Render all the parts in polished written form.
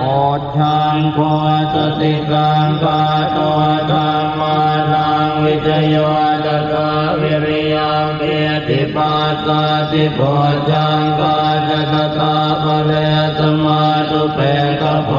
โอชังโพสติกังกาโตธรรมานังวิจโยตถาวิริยังเอติปัสสติโพชังกาจัตตาภเลสมาตุเปกโพ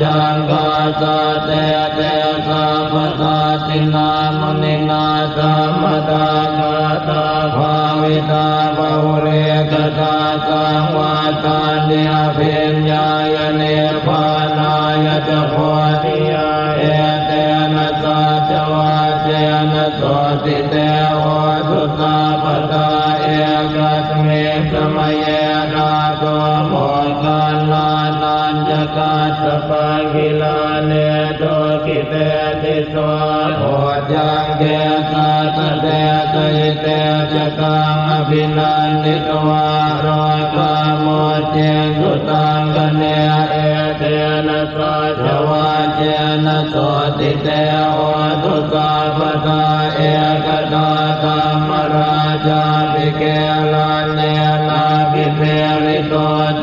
ชังกาสัตเตเตสัพพสัตตินามนินาสัมมตากาตาภาวิตาภาหุเรกตาสังวาตานิอภิญญายเนปานายจะโพธิยาเอเตนะสัจวาเจนะโสติเตโหตุตาปตาเอกัสเมสมัยนาโตโมกัลลานันจกัสสปะกิลาเนโตกิเตติโสโหจังเกตัสเตตยิเตจะกังอภินันติตวารกามโมเจสุตังกเนเอเตนะสัจวาเจนะโสติเตโหตุสัพพทาเอกตาธรรมราชาภิเกลาเนนาภิเปริโต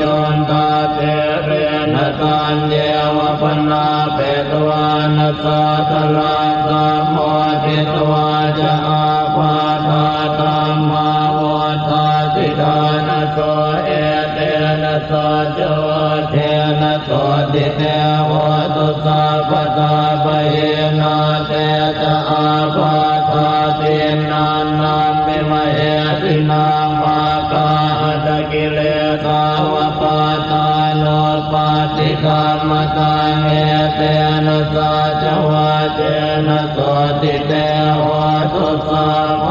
จนตาเตเรนะตัญเยวปนาเปตวานะสัตลังสัมโมทิตวาจะอาภาธาธัมมาวตาสิทานะโสเอเตนะสัจวะเทนะโสติเตโหตุสัพพทาปะเยนาเตจะอาภาธาตินันนามิมเหตินังมาคาตะกิเลสาวปาตาโนปาติกามตังเอเตนะสัจวะเจนะโสติเตโหตุสัพพ